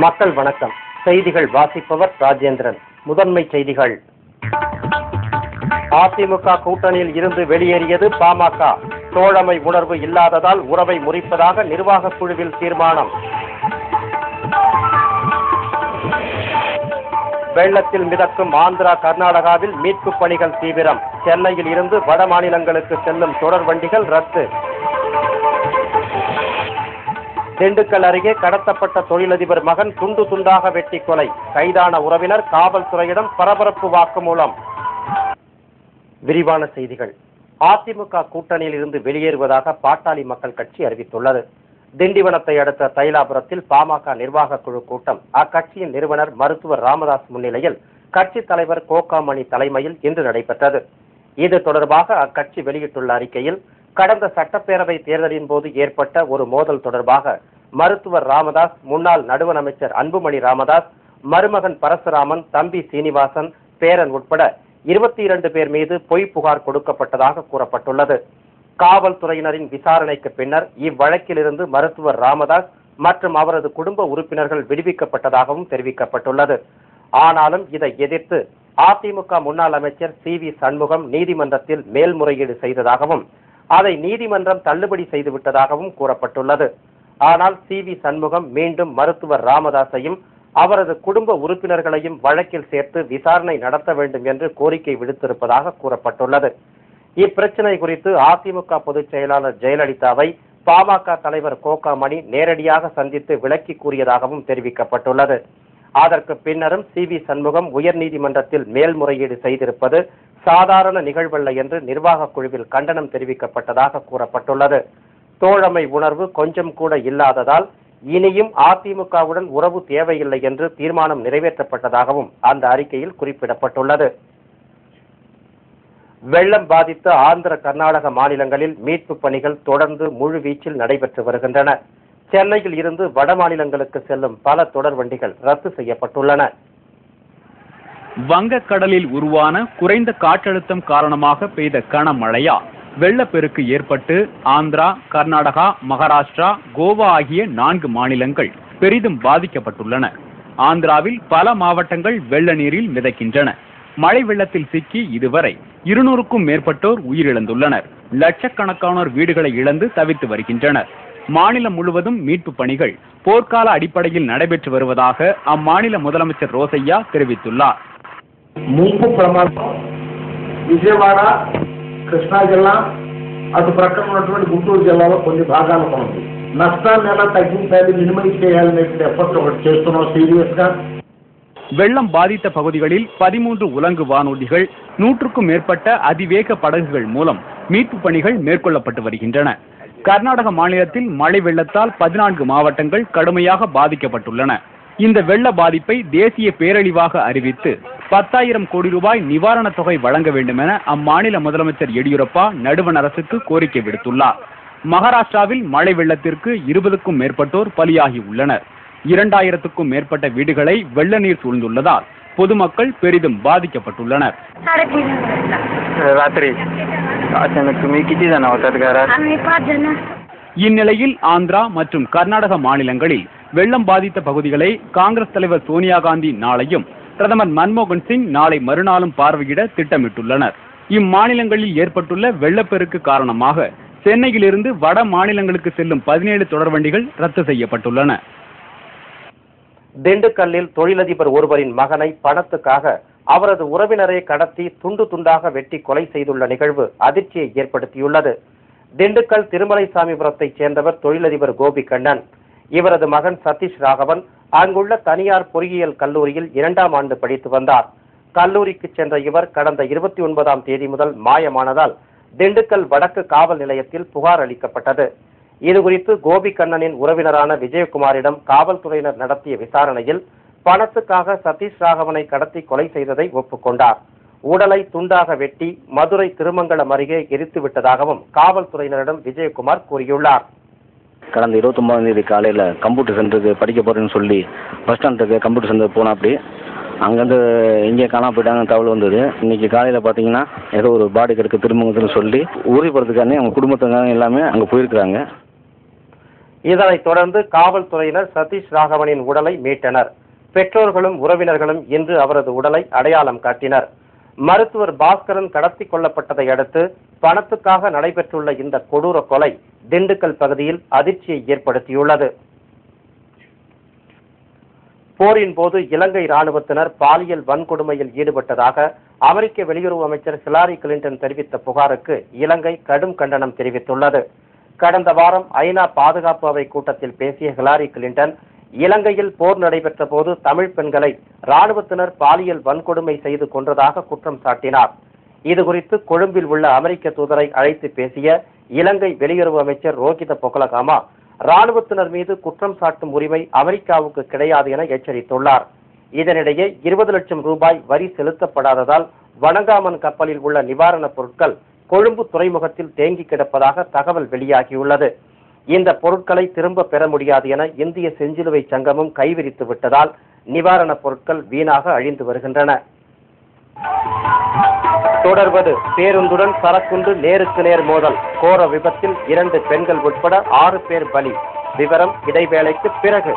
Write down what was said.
மக்கள் வணக்கம். செய்திகள் வாசிப்பவர் ராஜேந்திரன். முதன்மை செய்திகள். அதிமுக கூட்டணியில் இருந்து வெளியேறியது பாமக. தோழமை உணர்வு இல்லாததால் உறவை முறிப்பதாக நிர்வாக குழுவில் தீர்மானம். வெள்ளத்தில் மிதக்கும் ஆந்திரா, கர்நாடகாவில் மீட்பு பணிகள் தீவிரம். சென்னையில் இருந்து வட மாநிலங்களுக்கு செல்லும் தொடர் வண்டிகள் ரத்து. திண்டுக்கல் அருகே கடத்தப்பட்ட தொழிலதிபர் மகன் துண்டு துண்டாக வெட்டி கொலை. கைதான உறவினர் காவல்துறையிடம் பரபரப்பு வாக்குமூலம். விரிவான செய்திகள். அதிமுக கூட்டணியில் இருந்து வெளியேறுவதாக பாட்டாளி மக்கள் கட்சி அறிவித்துள்ளது. திண்டிவனத்தை அடுத்த தைலாபுரத்தில் பாமக நிர்வாக குழு கூட்டம் அக்கட்சியின் நிறுவனர் மருத்துவர் ராமதாஸ் முன்னிலையில் கட்சி தலைவர் கோகாமணி தலைமையில் இன்று நடைபெற்றது. இது தொடர்பாக அக்கட்சி வெளியிட்டுள்ள அறிக்கையில், கடந்த சட்டப்பேரவை தேர்தலின் போது ஏற்பட்ட ஒரு மோதல் தொடர்பாக மருத்துவர் ராமதாஸ், முன்னாள் நடுவண் அமைச்சர் அன்புமணி ராமதாஸ், மருமகன் பரசுராமன், தம்பி சீனிவாசன், பேரன் உட்பட 22 பேர் மீது பொய் புகார் கொடுக்கப்பட்டதாக கூறப்பட்டுள்ளது. காவல்துறையினரின் விசாரணைக்கு பின்னர் இவ்வழக்கிலிருந்து மருத்துவர் ராமதாஸ் மற்றும் அவரது குடும்ப உறுப்பினர்கள் விடுவிக்கப்பட்டதாகவும் தெரிவிக்கப்பட்டுள்ளது. ஆனாலும் இதை எதிர்த்து அதிமுக முன்னாள் அமைச்சர் சி.வி. சண்முகம் நீதிமன்றத்தில் மேல்முறையீடு செய்ததாகவும் அதை நீதிமன்றம் தள்ளுபடி செய்துவிட்டதாகவும் கூறப்பட்டுள்ளது. ஆனால் சி.வி. சண்முகம் மீண்டும் மருத்துவர் ராமதாஸையும் அவரது குடும்ப உறுப்பினர்களையும் வழக்கில் சேர்த்து விசாரணை நடத்த வேண்டும் என்று கோரிக்கை விடுத்திருப்பதாக கூறப்பட்டுள்ளது. இப்பிரச்சனை குறித்து அதிமுக பொதுச் செயலாளர் ஜெயலலிதாவை பாமக தலைவர் கோகாமணி நேரடியாக சந்தித்து விளக்கி கூறியதாகவும் தெரிவிக்கப்பட்டுள்ளது. அதற்கு பின்னரும் சி.வி. சண்முகம் உயர்நீதிமன்றத்தில் மேல்முறையீடு செய்திருப்பது சாதாரண நிகழ்வல்ல என்று நிர்வாக குழுவில் கண்டனம் தெரிவிக்கப்பட்டதாக கூறப்பட்டுள்ளது. தோழமை உணர்வு கொஞ்சம் கூட இல்லாததால் இனியும் அதிமுகவுடன் உறவு தேவையில்லை என்று தீர்மானம் நிறைவேற்றப்பட்டதாகவும் அந்த அறிக்கையில் குறிப்பிடப்பட்டுள்ளது. வெள்ளம் பாதித்த ஆந்திர, கர்நாடக மாநிலங்களில் மீட்பு பணிகள் தொடர்ந்து முழுவீச்சில் நடைபெற்று வருகின்றன. சென்னையில் இருந்து வட மாநிலங்களுக்கு செல்லும் பல தொடர் வண்டிகள் ரத்து செய்யப்பட்டுள்ளன. வங்கக்கடலில் உருவான குறைந்த காற்றழுத்தம் காரணமாக பெய்த கனமழையா வெள்ளப்பெருக்கு ஏற்பட்டு ஆந்திரா, கர்நாடகா, மகாராஷ்டிரா, கோவா ஆகிய 4 மாநிலங்கள் பெரிதும் பாதிக்கப்பட்டுள்ளன. ஆந்திராவில் பல மாவட்டங்கள் வெள்ள நீரில் மிதக்கின்றன. மழை வெள்ளத்தில் சிக்கி இதுவரை 200க்கும் மேற்பட்டோர் உயிரிழந்துள்ளனர். லட்சக்கணக்கானோர் வீடுகளை இழந்து தவித்து வருகின்றனர். மாநிலம் முழுவதும் மீட்பு பணிகள் போர்க்கால அடிப்படையில் நடைபெற்று வருவதாக அம்மாநில முதலமைச்சர் ரோசையா தெரிவித்துள்ளார். ముంపు ప్రమాదం విజయవాడ, కృష్ణా జిల్లా, అటు ప్రక్కన ఉన్నటువంటి గుంటూరు జిల్లాలో కొన్ని భాగాలకు ఉంది. నష్టాన్ని ఎలా తగ్గించాలి, మినిమైజ్ చేయాలనే ఎఫర్ట్ ఒకటి చేస్తున్నాం సీరియస్ గా. வெள்ளம் பாதித்த பகுதிகளில் 13 உலங்கு வானூர்திகள், 100க்கும் மேற்பட்ட அதிவேக படகுகள் மூலம் மீட்பு பணிகள் மேற்கொள்ளப்பட்டு வருகின்றன. கர்நாடக மாநிலத்தில் மழை வெள்ளத்தால் 14 மாவட்டங்கள் கடுமையாக பாதிக்கப்பட்டுள்ளன. இந்த வெள்ள பாதிப்பை தேசிய பேரழிவாக அறிவித்து 10,000 கோடி ரூபாய் நிவாரணத் தொகை வழங்க வேண்டும் என அம்மாநில முதலமைச்சர் எடியூரப்பா நடுவண் அரசுக்கு கோரிக்கை விடுத்துள்ளார். மகாராஷ்டிராவில் மழை வெள்ளத்திற்கு 20க்கும் மேற்பட்டோர் பலியாகி உள்ளனர். 2000க்கும் மேற்பட்ட வீடுகளை வெள்ள நீர் சூழ்ந்துள்ளதால் பொதுமக்கள் பெரிதும் பாதிக்கப்பட்டுள்ளனர். இந்நிலையில் ஆந்திரா மற்றும் கர்நாடக மாநிலங்களில் வெள்ளம் பாதித்த பகுதிகளை காங்கிரஸ் தலைவர் சோனியா காந்தி நாளையும் பிரதமர் மன்மோகன் சிங் நாளை மறுநாளும் பார்வையிட திட்டமிட்டுள்ளனர். இம்மாநிலங்களில் ஏற்பட்டுள்ள வெள்ளப்பெருக்கு காரணமாக சென்னையிலிருந்து வட மாநிலங்களுக்கு செல்லும் 17 தொடர்வண்டிகள் ரத்து செய்யப்பட்டுள்ளன. திண்டுக்கல்லில் தொழிலதிபர் ஒருவரின் மகனை பணத்துக்காக அவரது உறவினரை கடத்தி துண்டு துண்டாக வெட்டி கொலை செய்துள்ள நிகழ்வு அதிர்ச்சியை ஏற்படுத்தியுள்ளது. திண்டுக்கல் திருமலைசாமிபுரத்தைச் சேர்ந்தவர் தொழிலதிபர் கோபிகண்ணன். இவரது மகன் சதீஷ் ராகவன் அங்குள்ள தனியார் பொறியியல் கல்லூரியில் 2ஆம் ஆண்டு படித்து வந்தார். கல்லூரிக்கு சென்ற இவர் கடந்த 29ஆம் தேதி முதல் மாயமானதால் திண்டுக்கல் வடக்கு காவல் நிலையத்தில் புகார் அளிக்கப்பட்டது. இதுகுறித்து கோபிகண்ணனின் உறவினரான விஜயகுமாரிடம் காவல்துறையினர் நடத்திய விசாரணையில் பணத்துக்காக சதீஷ் ராகவனை கடத்தி கொலை செய்ததை ஒப்புக்கொண்டார். உடலை துண்டாக வெட்டி மதுரை திருமங்கலம் அருகே எரித்து விட்டதாகவும் காவல்துறையினரிடம் விஜயகுமார் கூறியுள்ளார். கடந்த 29ஆம் தேதி காலையில் கம்ப்யூட்டர் சென்டருக்கு படிக்க போகிறேன்னு சொல்லி பஸ் ஸ்டாண்டுக்கு கம்ப்யூட்டர் சென்டர் போனால் அப்படி அங்கேருந்து இங்கே காணாமல் போயிட்டாங்க தகவல் வந்தது. இன்னைக்கு காலையில் பார்த்தீங்கன்னா ஏதோ ஒரு பாடி கிடக்கு திருமங்கலத்துன்னு சொல்லி உறுதிப்படுறதுக்கானே அவங்க குடும்பத்துக்காக எல்லாமே அங்கே போயிருக்கிறாங்க. இதனைத் தொடர்ந்து காவல்துறையினர் சதீஷ் ராகவனின் உடலை மீட்டனர். பெற்றோர்களும் உறவினர்களும் இன்று அவரது உடலை அடையாளம் காட்டினர். மருத்துவர் பாஸ்கரன் கடத்தி கொல்லப்பட்டதை அடுத்து பணத்துக்காக நடைபெற்றுள்ள இந்த கொடூர கொலை திண்டுக்கல் பகுதியில் அதிர்ச்சியை ஏற்படுத்தியுள்ளது. போரின் போது இலங்கை ராணுவத்தினர் பாலியல் வன்கொடுமையில் ஈடுபட்டதாக அமெரிக்க வெளியுறவு அமைச்சர் ஹிலாரி கிளின்டன் தெரிவித்த புகாருக்கு இலங்கை கடும் கண்டனம் தெரிவித்துள்ளது. கடந்த வாரம் ஐநா பாதுகாப்பு அவை கூட்டத்தில் பேசிய ஹிலாரி கிளின்டன் இலங்கையில் போர் நடைபெற்ற போது தமிழ் பெண்களை ராணுவத்தினர் பாலியல் வன்கொடுமை செய்து கொன்றதாக குற்றம் சாட்டினார். இதுகுறித்து கொழும்பில் உள்ள அமெரிக்க தூதரை அழைத்து பேசிய இலங்கை வெளியுறவு அமைச்சர் ரோகித பொகலகாமா ராணுவத்தினர் மீது குற்றம் சாட்டும் உரிமை அமெரிக்காவுக்கு கிடையாது என எச்சரித்துள்ளார். இதனிடையே 20 லட்சம் ரூபாய் வரி செலுத்தப்படாததால் வணங்காமன் கப்பலில் உள்ள நிவாரணப் பொருட்கள் கொழும்பு துறைமுகத்தில் தேங்கி கிடப்பதாக தகவல் வெளியாகியுள்ளது. இந்த பொருட்களை திரும்ப பெற முடியாது என இந்திய செஞ்சிலுவை சங்கமும் கைவிரித்து விட்டதால் நிவாரணப் பொருட்கள் வீணாக அழிந்து வருகின்றன. தொடர்வது பேருந்துடன் சரக்குண்டு நேருக்கு நேர் மோதல். கோர விபத்தில் 2 பெண்கள் உட்பட 6 பேர் பலி. விவரம் இடைவேளைக்கு பிறகு.